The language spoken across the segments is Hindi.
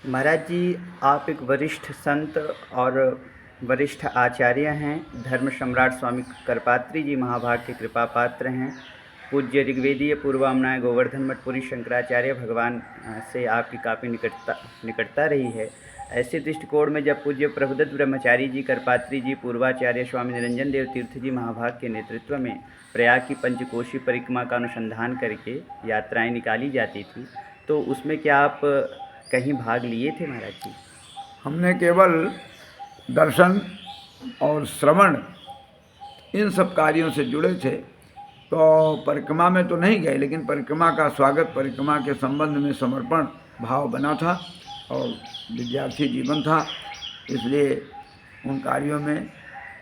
महाराज जी, आप एक वरिष्ठ संत और वरिष्ठ आचार्य हैं। धर्म सम्राट स्वामी करपात्री जी महाभाग के कृपा पात्र हैं। पूज्य ऋग्वेदीय पूर्वामनाय गोवर्धन मठ पुरी शंकराचार्य भगवान से आपकी काफ़ी निकटता रही है। ऐसे दृष्टिकोण में जब पूज्य प्रभुदत्त ब्रह्मचारी जी करपात्री जी पूर्वाचार्य स्वामी निरंजन देव तीर्थ जी महाभाग के नेतृत्व में प्रयाग की पंचकोशी परिक्रमा का अनुसंधान करके यात्राएं निकाली जाती थी, तो उसमें क्या आप कहीं भाग लिए थे महाराज जी? हमने केवल दर्शन और श्रवण इन सब कार्यों से जुड़े थे, तो परिक्रमा में तो नहीं गए, लेकिन परिक्रमा का स्वागत, परिक्रमा के संबंध में समर्पण भाव बना था और विद्यार्थी जीवन था, इसलिए उन कार्यों में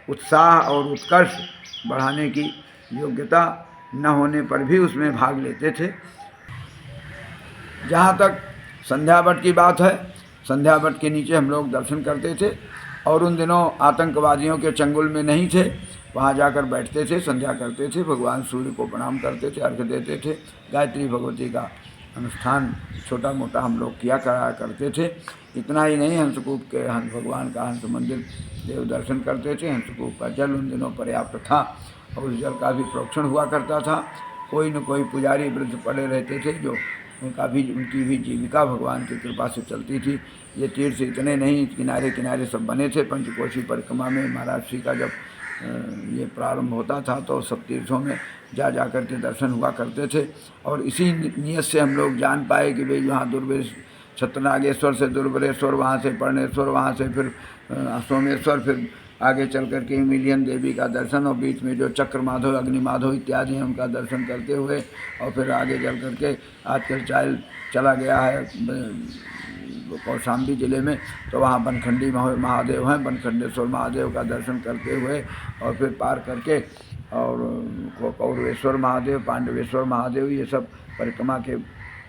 उत्साह और उत्कर्ष बढ़ाने की योग्यता न होने पर भी उसमें भाग लेते थे। जहाँ तक संध्यावट की बात है, संध्यावट के नीचे हम लोग दर्शन करते थे और उन दिनों आतंकवादियों के चंगुल में नहीं थे। वहाँ जाकर बैठते थे, संध्या करते थे, भगवान सूर्य को प्रणाम करते थे, अर्घ्य देते थे, गायत्री भगवती का अनुष्ठान छोटा मोटा हम लोग किया करा करते थे। इतना ही नहीं, हंसकूप के भगवान का हंस मंदिर देव दर्शन करते थे। हंसकूप का जल उन दिनों पर्याप्त था और उस जल का भी प्रोक्षण हुआ करता था। कोई न कोई पुजारी वृद्ध पड़े रहते थे जो उनकी भी जीविका भगवान की कृपा से चलती थी। ये तीर्थ इतने नहीं, किनारे किनारे सब बने थे। पंचकोशी परिक्रमा में महाराज श्री का जब ये प्रारंभ होता था तो सब तीर्थों में जा कर के दर्शन हुआ करते थे और इसी नियत से हम लोग जान पाए कि भाई यहाँ छत्रनागेश्वर से दुर्बरेश्वर, वहाँ से पर्णेश्वर, वहाँ से फिर सोमेश्वर, फिर आगे चल कर के मिलियन देवी का दर्शन और बीच में जो चक्र माधव, अग्नि माधव इत्यादि हैं उनका दर्शन करते हुए और फिर आगे चल कर के आजकल चला गया है कौशाम्बी जिले में, तो वहाँ बनखंडी महादेव हैं, बनखंडेश्वर महादेव का दर्शन करते हुए और फिर पार करके और कौरवेश्वर महादेव, पांडवेश्वर महादेव, ये सब परिक्रमा के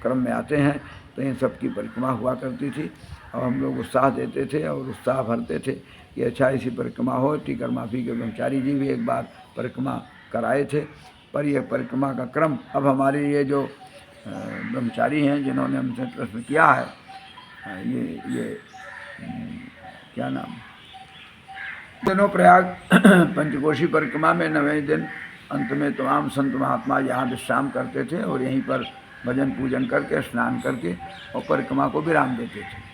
क्रम में आते हैं। तो इन सब की परिक्रमा हुआ करती थी और हम लोग उत्साह देते थे और उत्साह भरते थे कि अच्छा ऐसी परिक्रमा हो। टीकर माफी के ब्रह्मचारी जी भी एक बार परिक्रमा कराए थे, पर यह परिक्रमा का क्रम अब हमारे ये जो ब्रह्मचारी हैं जिन्होंने हमसे प्रश्न किया है, ये क्या नाम, दिनों प्रयाग पंचकोशी परिक्रमा में 9वें दिन अंत में तमाम संत महात्मा यहाँ विश्राम करते थे और यहीं पर भजन पूजन करके, स्नान करके और परिक्रमा को विराम देते थे।